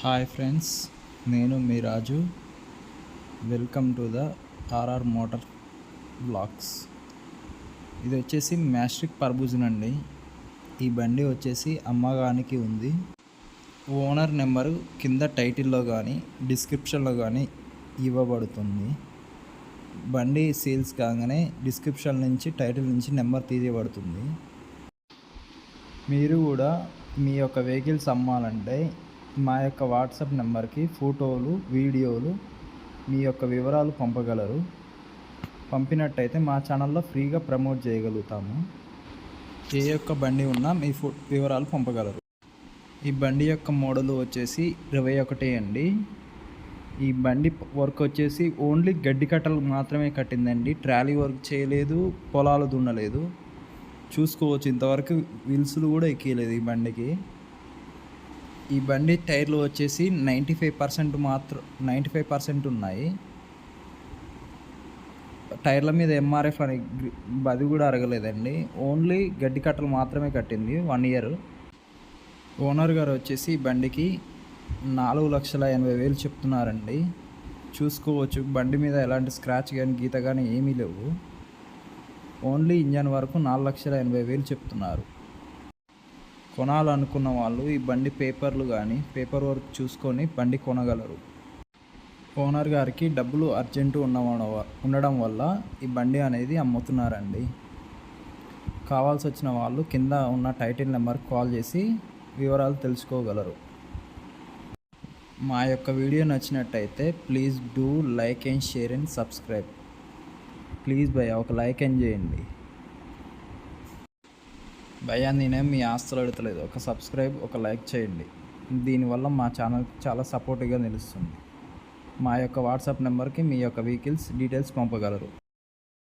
Hi friends, నేను మీ Raju. Welcome to the RR motor blogs. ఇది వచ్చేసి మ్యాస్ట్రిక్ పర్బూజన్ అండి. ఈ బండి వచ్చేసి అమ్మగానికి ఉంది. ఓనర్ నెంబరు కింద టైటిల్లో కానీ డిస్క్రిప్షన్లో కానీ ఇవ్వబడుతుంది. బండి సేల్స్ కాగానే డిస్క్రిప్షన్ నుంచి టైటిల్ నుంచి నెంబర్ తీయబడుతుంది. మీరు కూడా మీ యొక్క వెహికల్స్ అమ్మాలంటే మా యొక్క వాట్సాప్ నెంబర్కి ఫోటోలు, వీడియోలు, మీ యొక్క వివరాలు పంపగలరు. పంపినట్టయితే మా ఛానల్లో ఫ్రీగా ప్రమోట్ చేయగలుగుతాము. ఏ యొక్క బండి ఉన్నా మీ వివరాలు పంపగలరు. ఈ బండి యొక్క మోడల్ వచ్చేసి 21 అండి. ఈ బండి వర్క్ వచ్చేసి ఓన్లీ గడ్డి కట్టలు మాత్రమే కట్టిందండి. ట్రాలీ వర్క్ చేయలేదు, పొలాలు దున్నలేదు. చూసుకోవచ్చు, ఇంతవరకు విల్సులు కూడా ఎక్కలేదు ఈ బండికి. ఈ బండి టైర్లు వచ్చేసి 95% ఉన్నాయి. టైర్ల మీద ఎంఆర్ఎఫ్ అని అది కూడా అరగలేదండి. ఓన్లీ గడ్డి కట్టలు మాత్రమే కట్టింది 1 ఇయర్. ఓనర్ గారు వచ్చేసి ఈ బండికి 4,80,000 చెప్తున్నారండి. చూసుకోవచ్చు, బండి మీద ఎలాంటి స్క్రాచ్ కానీ గీత కానీ ఏమీ లేవు. ఓన్లీ ఇంజన్ వరకు 4,80,000 చెప్తున్నారు. కొనాలనుకున్న వాళ్ళు ఈ బండి పేపర్లు కానీ పేపర్ వర్క్ చూసుకొని బండి కొనగలరు. ఓనర్ గారికి డబ్బులు అర్జెంటు ఉండడం వల్ల ఈ బండి అనేది అమ్ముతున్నారండి. కావాల్సి వచ్చిన వాళ్ళు కింద ఉన్న టైటిల్ నెంబర్కి కాల్ చేసి వివరాలు తెలుసుకోగలరు. మా యొక్క వీడియో నచ్చినట్టయితే please do like and share and subscribe. Please భయ్యా, ఒక లైక్ అండ్ చేయండి భయ్యా. నేనేం మీ ఆస్తులు అడగలేదు, ఒక సబ్స్క్రైబ్, ఒక లైక్ చేయండి. దీనివల్ల మా ఛానల్ చాలా సపోర్టివ్గా నిలుస్తుంది. మా యొక్క వాట్సాప్ నెంబర్కి మీ యొక్క వెహికల్స్ డీటెయిల్స్ పంపగలరు.